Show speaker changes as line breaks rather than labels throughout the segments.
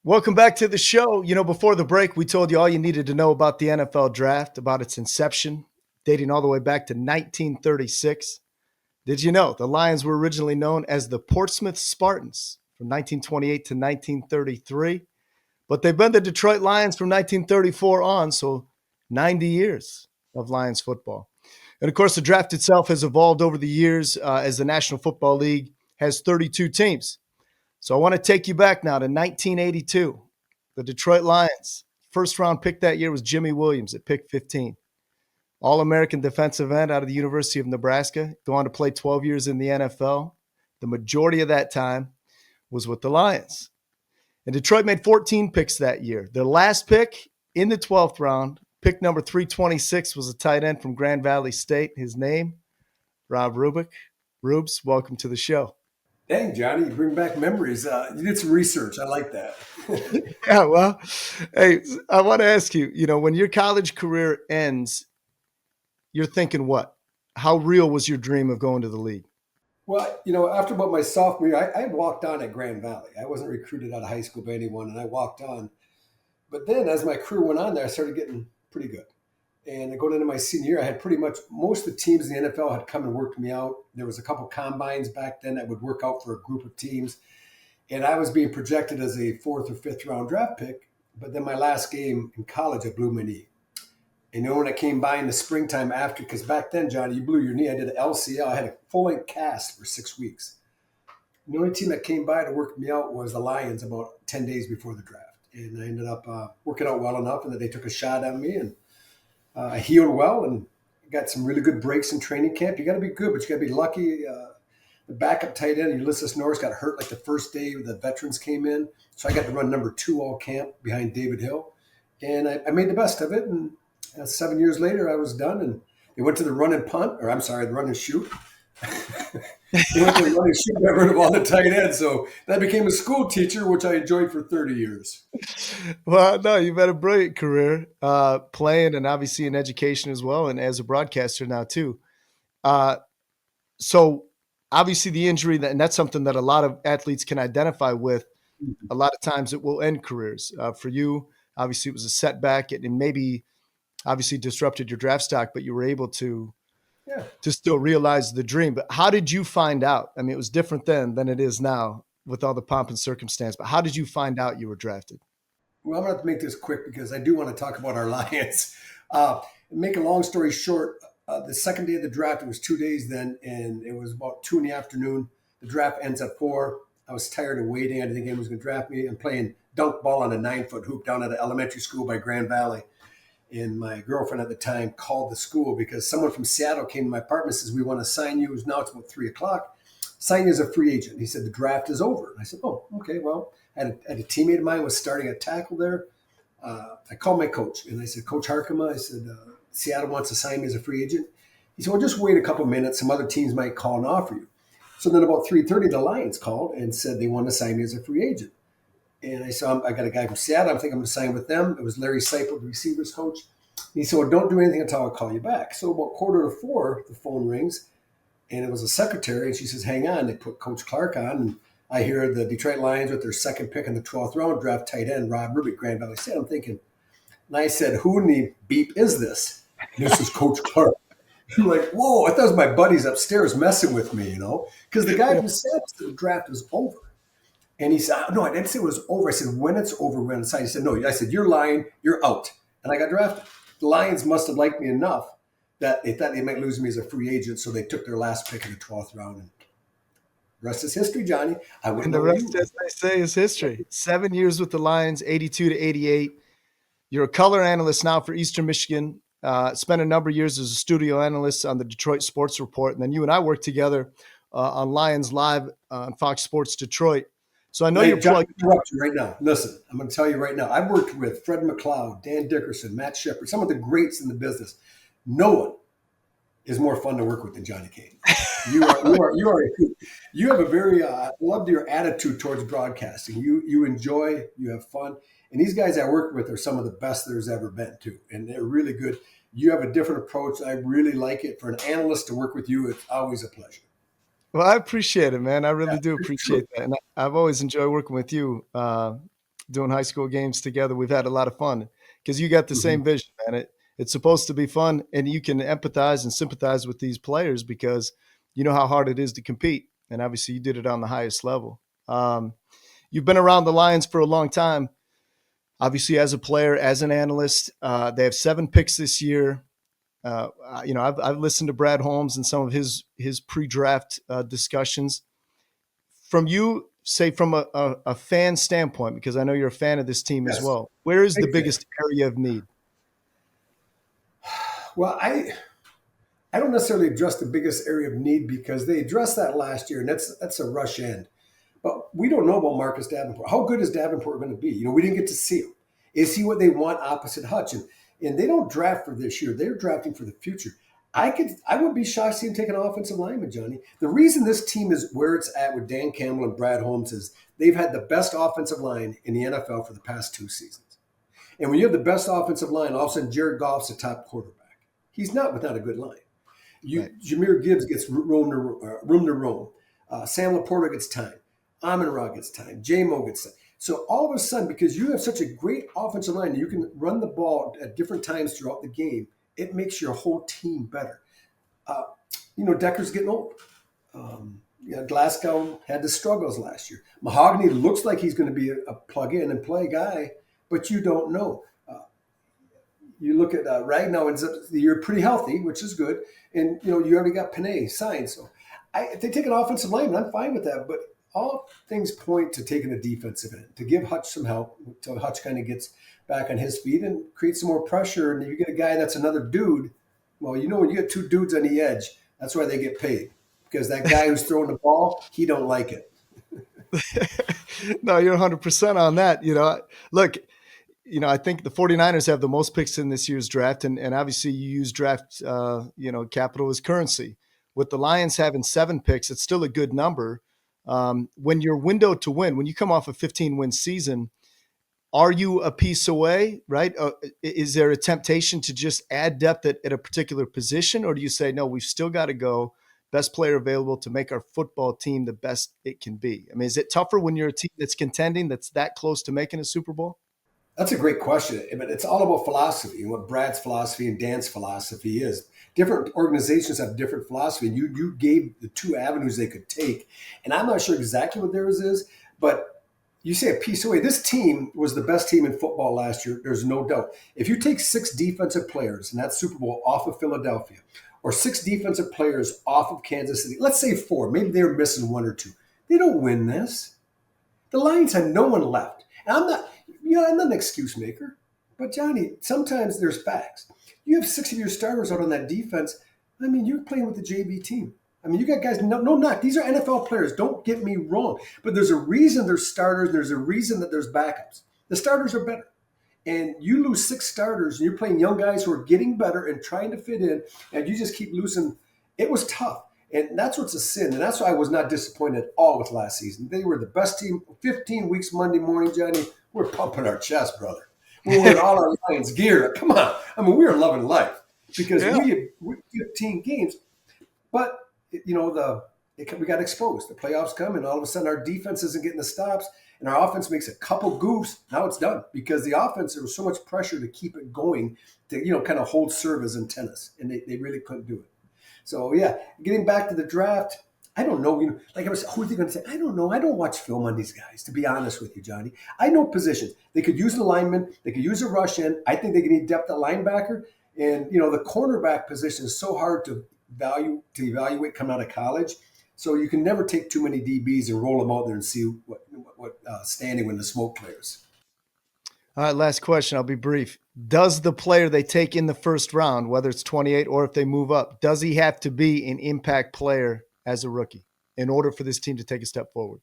Welcome back to the show. Before the break, we told you all you needed to know about the NFL draft, about its inception, dating all the way back to 1936. Did you know the Lions were originally known as the Portsmouth Spartans from 1928 to 1933? But they've been the Detroit Lions from 1934 on, so 90 years of Lions football. And of course, the draft itself has evolved over the years as the National Football League has 32 teams. So I want to take you back now to 1982. The Detroit Lions. First round pick that year was Jimmy Williams at pick 15. All-American defensive end out of the University of Nebraska. Go on to play 12 years in the NFL. The majority of that time was with the Lions. And Detroit made 14 picks that year. Their last pick in the 12th round, pick number 326, was a tight end from Grand Valley State. His name, Rob Rubick. Rubes, welcome to the show.
Dang, Johnny, you bring back memories. You did some research. I like that.
Yeah, well, hey, I want to ask you, when your college career ends, you're thinking what? How real was your dream of going to the league?
Well, after about my sophomore year, I walked on at Grand Valley. I wasn't recruited out of high school by anyone, and I walked on. But then as my career went on there, I started getting pretty good. And going into my senior year, I had pretty much most of the teams in the NFL had come and worked me out. There was a couple combines back then that would work out for a group of teams. And I was being projected as a fourth or fifth round draft pick. But then my last game in college, I blew my knee. And when I came by in the springtime after, because back then, Johnny, you blew your knee. I did an LCL. I had a full-length cast for 6 weeks. The only team that came by to work me out was the Lions about 10 days before the draft. And I ended up working out well enough, and that they took a shot at me. And I healed well and got some really good breaks in training camp. You got to be good, but you got to be lucky. The backup tight end, Ulysses Norris, got hurt like the first day the veterans came in. So I got to run number 2 all camp behind David Hill. And I made the best of it. And 7 years later, I was done. And they went to the run and punt, the run and shoot. They went to the run and shoot, got rid of all the tight ends. So that became a school teacher, which I enjoyed for 30 years.
Well, no, you've had a brilliant career playing and obviously in education as well, and as a broadcaster now too. So obviously the injury, and that's something that a lot of athletes can identify with. A lot of times it will end careers. For you, obviously it was a setback and maybe obviously disrupted your draft stock, but you were able to still realize the dream. But how did you find out? I mean, it was different then than it is now with all the pomp and circumstance, but how did you find out you were drafted?
Well, I'm going to have to make this quick because I do want to talk about our Lions. Make a long story short, the second day of the draft, it was 2 days then, and it was about 2 in the afternoon. The draft ends at 4. I was tired of waiting. I didn't think anyone was going to draft me. I'm playing dunk ball on a 9-foot hoop down at an elementary school by Grand Valley. And my girlfriend at the time called the school because someone from Seattle came to my apartment and says, we want to sign you. Now it's about 3 o'clock. Sign you as a free agent. He said, the draft is over. And I said, oh, okay, well. I had a teammate of mine was starting a tackle there. I called my coach and I said, Coach Harkema, I said, Seattle wants to sign me as a free agent. He said, well, just wait a couple minutes. Some other teams might call and offer you. So then about 3:30, the Lions called and said they want to sign me as a free agent. And I said, I got a guy from Seattle. I think I'm going to sign with them. It was Larry Seipel, the receivers coach. He said, well, don't do anything until I'll call you back. So about 3:45, the phone rings and it was a secretary. And she says, hang on. They put Coach Clark on and I hear the Detroit Lions with their second pick in the 12th round draft tight end, Rob Rubick, Grand Valley State. I'm thinking, and I said, who in the beep is this? This is Coach Clark. I'm like, whoa, I thought it was my buddies upstairs messing with me, because the guy from Seattle said the draft was over. And he said, no, I didn't say it was over. I said, when it's over, we're on the side. He said, no, I said, you're lying, you're out. And I got drafted. The Lions must have liked me enough that they thought they might lose me as a free agent, so they took their last pick in the 12th round. And rest is history, Johnny.
And the rest, as they say, is history. 7 years with the Lions, 82 to 88. You're a color analyst now for Eastern Michigan. Spent a number of years as a studio analyst on the Detroit Sports Report. And then you and I worked together on Lions Live on Fox Sports Detroit. So I know you're plugged.
Interrupt you right now. Listen, I'm going to tell you right now. I've worked with Fred McLeod, Dan Dickerson, Matt Shepard, some of the greats in the business. No one is more fun to work with than Johnny Kane. You have a very, I love your attitude towards broadcasting. You enjoy, you have fun. And these guys I work with are some of the best there's ever been too. And they're really good. You have a different approach. I really like it. For an analyst to work with you, it's always a pleasure.
Well, I appreciate it, man. I really do appreciate that. And I've always enjoyed working with you doing high school games together. We've had a lot of fun because you got the
Mm-hmm.
same vision, man. It's supposed to be fun, and you can empathize and sympathize with these players because you know how hard it is to compete. And obviously, you did it on the highest level. You've been around the Lions for a long time. Obviously, as a player, as an analyst, they have 7 picks this year. I've listened to Brad Holmes and some of his pre-draft discussions. From you, say from a fan standpoint, because I know you're a fan of this team as
Yes,
well. Where is the
big fan.
biggest area of need?
Well, I don't necessarily address the biggest area of need because they addressed that last year, and that's a rush end. But we don't know about Marcus Davenport. How good is Davenport going to be? We didn't get to see him. Is he what they want opposite Hutch? And they don't draft for this year. They're drafting for the future. I would be shocked to see him take an offensive lineman, Johnny. The reason this team is where it's at with Dan Campbell and Brad Holmes is they've had the best offensive line in the NFL for the past 2 seasons. And when you have the best offensive line, all of a sudden Jared Goff's the top quarterback. He's not without a good line.
Right.
Jameer Gibbs gets room to roam. Sam Laporta gets time. Amon-Ra gets time. J-Mo gets time. So all of a sudden, because you have such a great offensive line, you can run the ball at different times throughout the game, it makes your whole team better. Decker's getting old. Glasgow had the struggles last year. Mahogany looks like he's going to be a plug-in and play guy, but you don't know. You look at Ragnow ends up the year pretty healthy, which is good. And, you already got Panay signed. So if they take an offensive lineman, I'm fine with that. But all things point to taking a defensive end, to give Hutch some help until Hutch kind of gets back on his feet and create some more pressure. And if you get a guy that's another dude, well, when you get 2 dudes on the edge, that's why they get paid. Because that guy who's throwing the ball, he don't like it.
No, you're 100% on that. Look, I think the 49ers have the most picks in this year's draft, and obviously you use draft, capital as currency. With the Lions having 7 picks, it's still a good number. When your window to win, when you come off a 15-win season, are you a piece away, right? Is there a temptation to just add depth at a particular position, or do you say, no, we've still got to go best player available to make our football team the best it can be? I mean, is it tougher when you're a team that's contending, that's that close to making a Super Bowl?
That's a great question. But it's all about philosophy and what Brad's philosophy and Dan's philosophy is. Different organizations have different philosophy, and you gave the 2 avenues they could take. And I'm not sure exactly what theirs is, but you say a piece away. This team was the best team in football last year. There's no doubt. If you take 6 defensive players in that Super Bowl off of Philadelphia, or 6 defensive players off of Kansas City, let's say 4, maybe they were missing 1 or 2. They don't win this. The Lions had no one left. And I'm not an excuse maker, but Johnny, sometimes there's facts. You have 6 of your starters out on that defense. I mean, you're playing with the JV team. I mean, you got guys, no knock. These are NFL players. Don't get me wrong. But there's a reason there's starters. And there's a reason that there's backups. The starters are better. And you lose 6 starters and you're playing young guys who are getting better and trying to fit in, and you just keep losing. It was tough. And that's what's a sin. And that's why I was not disappointed at all with last season. They were the best team. 15 weeks Monday morning, Johnny. We're pumping our chest, brother. We're wearing all our Lions gear. Come on. I mean, we are loving life because we 15 games. But, we got exposed. The playoffs come, and all of a sudden our defense isn't getting the stops, and our offense makes a couple goofs. Now it's done because the offense, there was so much pressure to keep it going to, kind of hold serve as in tennis, and they really couldn't do it. So, yeah, getting back to the draft, I don't know. Like I was, who are they going to say? I don't know. I don't watch film on these guys, to be honest with you, Johnny. I know positions. They could use the lineman. They could use a rush in. I think they could need depth at linebacker. And, the cornerback position is so hard to evaluate coming out of college. So you can never take too many DBs and roll them out there and see what standing when the smoke clears.
All right, last question. I'll be brief. Does the player they take in the first round, whether it's 28 or if they move up, does he have to be an impact player as a rookie in order for this team to take a step forward?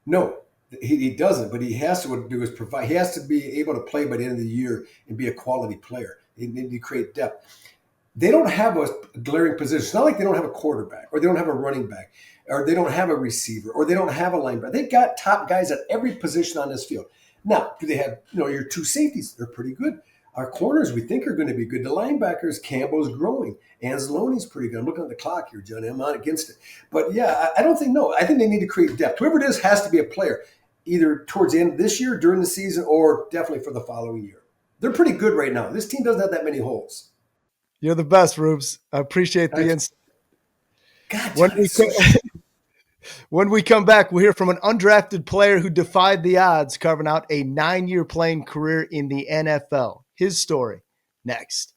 No, he doesn't, but he has to do is provide. He has to be able to play by the end of the year and be a quality player. They need to create depth. They don't have a glaring position. It's not like they don't have a quarterback or they don't have a running back or they don't have a receiver or they don't have a linebacker. They got top guys at every position on this field. Now, do they have, your 2 safeties? They're pretty good. Our corners, we think, are going to be good. The linebackers, Campbell's growing. Anzalone's pretty good. I'm looking at the clock here, Johnny. I'm not against it. But, yeah, I don't think, no. I think they need to create depth. Whoever it is has to be a player. either towards the end of this year, during the season, or definitely for the following year. They're pretty good right now. This team doesn't have that many holes.
You're the best, Rubes. I appreciate the insight.
God, Johnny, so
when we come back, we'll hear from an undrafted player who defied the odds, carving out a 9-year playing career in the NFL. His story next.